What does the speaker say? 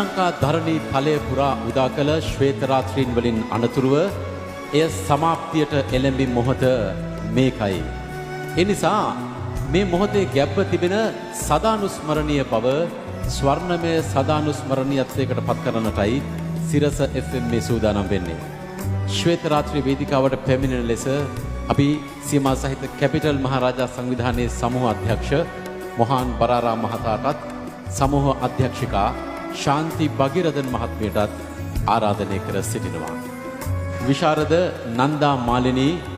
ලංකා ධරණී තලය පුරා උදා කළ ශ්වේත රාත්‍රීන් වලින් අනතුරුව එය සමාප්තියට එළඹි මොහොත මේකයි. ඒ නිසා මේ මොහොතේ ගැබ්ව තිබෙන සදානුස්මරණීය බව ස්වර්ණමය සදානුස්මරණීයත්වයකට පත් කරන්නටයි සිරස FM මේ සූදානම් වෙන්නේ. ශ්වේත රාත්‍රී වේදිකාවට පැමිණෙන ලෙස අපි සීමා සහිත කැපිටල් මහරජා සංවිධානයේ සමූහ අධ්‍යක්ෂ මොහාන් බරාරා මහතාටත් සමූහ අධ්‍යක්ෂිකා ශාන්ති භගීරథන් මහත්මියටත් ආරාධනය කර සිටිනවා. විශාරද නන්දා මාලිනී